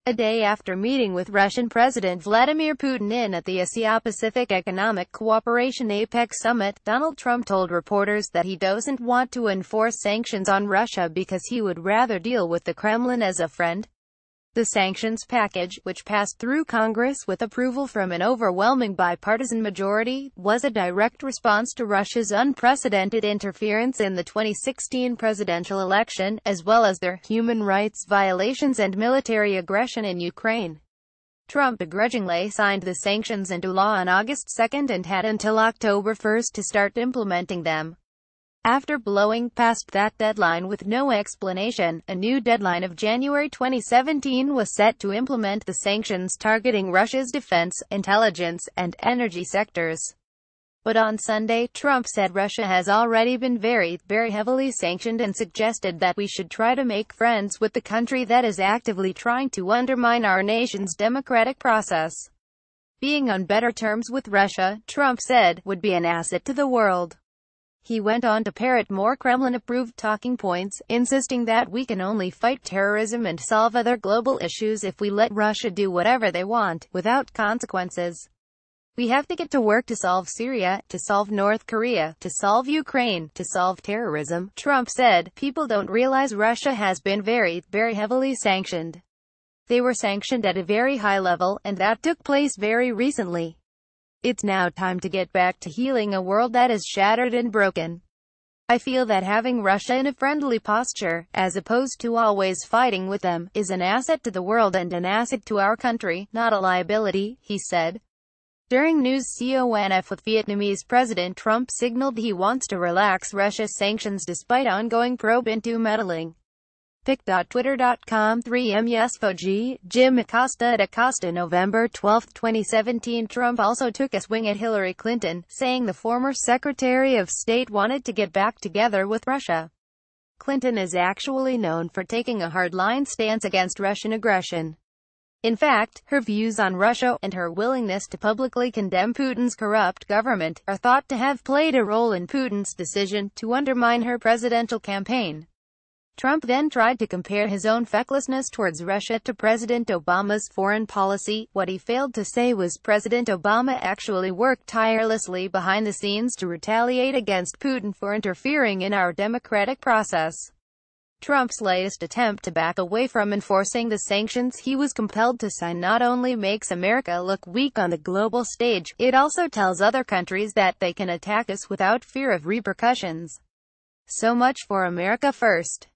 A day after meeting with Russian President Vladimir Putin at the AsiaPacific Economic Cooperation APEC summit, Donald Trump told reporters that he doesn't want to enforce sanctions on Russia because he would rather deal with the Kremlin as a friend. The sanctions package, which passed through Congress with approval from an overwhelming bipartisan majority, was a direct response to Russia's unprecedented interference in the 2016 presidential election, as well as their human rights violations and military aggression in Ukraine. Trump begrudgingly signed the sanctions into law on August 2 and had until October 1 to start implementing them. After blowing past that deadline with no explanation, a new deadline of January 2017 was set to implement the sanctions targeting Russia's defense, intelligence, and energy sectors. But on Sunday, Trump said Russia has already been very heavily sanctioned and suggested that we should try to make friends with the country that is actively trying to undermine our nation's democratic process. Being on better terms with Russia, Trump said, would be an asset to the world. He went on to parrot more Kremlin-approved talking points, insisting that we can only fight terrorism and solve other global issues if we let Russia do whatever they want, without consequences. We have to get to work to solve Syria, to solve North Korea, to solve Ukraine, to solve terrorism, Trump said. People don't realize Russia has been very heavily sanctioned. They were sanctioned at a very high level, and that took place very recently. It's now time to get back to healing a world that is shattered and broken. I feel that having Russia in a friendly posture, as opposed to always fighting with them, is an asset to the world and an asset to our country, not a liability, he said. During news conf with Vietnamese President, Trump signaled he wants to relax Russia's sanctions despite ongoing probe into meddling. Pic.twitter.com 3M Yesfoji, Jim Acosta at Acosta November 12, 2017 Trump also took a swing at Hillary Clinton, saying the former Secretary of State wanted to get back together with Russia. Clinton is actually known for taking a hardline stance against Russian aggression. In fact, her views on Russia, and her willingness to publicly condemn Putin's corrupt government, are thought to have played a role in Putin's decision to undermine her presidential campaign. Trump then tried to compare his own fecklessness towards Russia to President Obama's foreign policy. What he failed to say was President Obama actually worked tirelessly behind the scenes to retaliate against Putin for interfering in our democratic process. Trump's latest attempt to back away from enforcing the sanctions he was compelled to sign not only makes America look weak on the global stage, it also tells other countries that they can attack us without fear of repercussions. So much for America First.